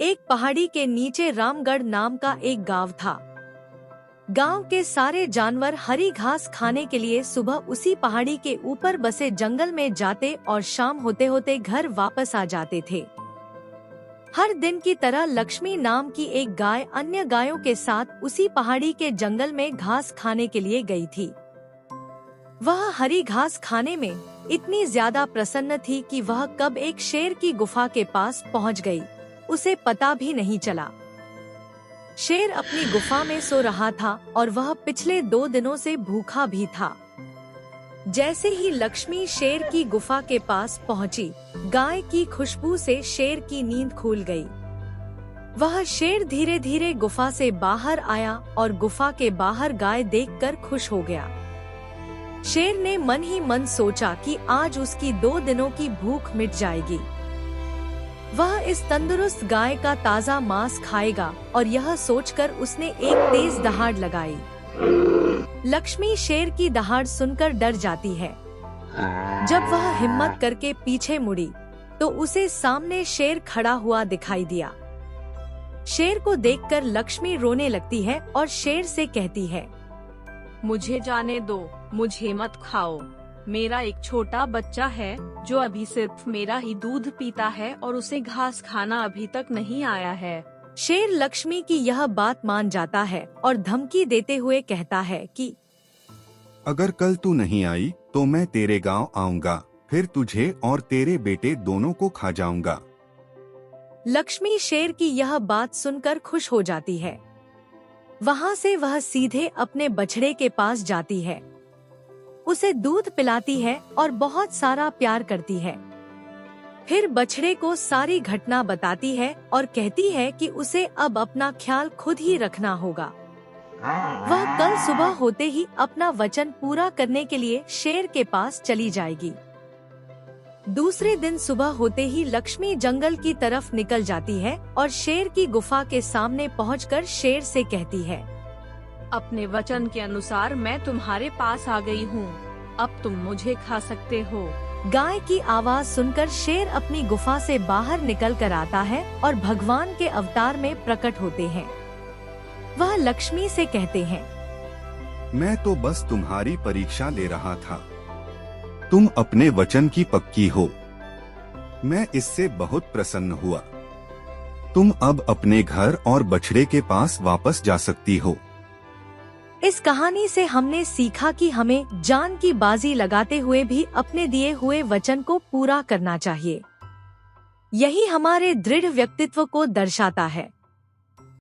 एक पहाड़ी के नीचे रामगढ़ नाम का एक गांव था। गांव के सारे जानवर हरी घास खाने के लिए सुबह उसी पहाड़ी के ऊपर बसे जंगल में जाते और शाम होते होते घर वापस आ जाते थे। हर दिन की तरह लक्ष्मी नाम की एक गाय अन्य गायों के साथ उसी पहाड़ी के जंगल में घास खाने के लिए गई थी। वह हरी घास खाने में इतनी ज्यादा प्रसन्न थी कि वह कब एक शेर की गुफा के पास पहुंच गई, उसे पता भी नहीं चला। शेर अपनी गुफा में सो रहा था और वह पिछले 2 दिनों से भूखा भी था। जैसे ही लक्ष्मी शेर की गुफा के पास पहुंची, गाय की खुशबू से शेर की नींद खुल गई। वह शेर धीरे धीरे गुफा से बाहर आया और गुफा के बाहर गाय देखकर खुश हो गया। शेर ने मन ही मन सोचा कि आज उसकी 2 दिनों की भूख मिट जाएगी। वह इस तंदुरुस्त गाय का ताज़ा मांस खाएगा और यह सोचकर उसने एक तेज दहाड़ लगाई। लक्ष्मी शेर की दहाड़ सुनकर डर जाती है। जब वह हिम्मत करके पीछे मुड़ी तो उसे सामने शेर खड़ा हुआ दिखाई दिया। शेर को देखकर लक्ष्मी रोने लगती है और शेर से कहती है, मुझे जाने दो, मुझे मत खाओ। मेरा एक छोटा बच्चा है जो अभी सिर्फ मेरा ही दूध पीता है और उसे घास खाना अभी तक नहीं आया है। शेर लक्ष्मी की यह बात मान जाता है और धमकी देते हुए कहता है कि अगर कल तू नहीं आई तो मैं तेरे गांव आऊंगा, फिर तुझे और तेरे बेटे दोनों को खा जाऊंगा। लक्ष्मी शेर की यह बात सुनकर खुश हो जाती है। वहाँ से वह सीधे अपने बछड़े के पास जाती है, उसे दूध पिलाती है और बहुत सारा प्यार करती है। फिर बछड़े को सारी घटना बताती है और कहती है कि उसे अब अपना ख्याल खुद ही रखना होगा। वह कल सुबह होते ही अपना वचन पूरा करने के लिए शेर के पास चली जाएगी। दूसरे दिन सुबह होते ही लक्ष्मी जंगल की तरफ निकल जाती है और शेर की गुफा के सामने पहुंचकर शेर से कहती है, अपने वचन के अनुसार मैं तुम्हारे पास आ गई हूँ, अब तुम मुझे खा सकते हो। गाय की आवाज सुनकर शेर अपनी गुफा से बाहर निकल कर आता है और भगवान के अवतार में प्रकट होते हैं। वह लक्ष्मी से कहते हैं, मैं तो बस तुम्हारी परीक्षा ले रहा था। तुम अपने वचन की पक्की हो। मैं इससे बहुत प्रसन्न हुआ। तुम अब अपने घर और बछड़े के पास वापस जा सकती हो। इस कहानी से हमने सीखा कि हमें जान की बाजी लगाते हुए भी अपने दिए हुए वचन को पूरा करना चाहिए। यही हमारे दृढ़ व्यक्तित्व को दर्शाता है।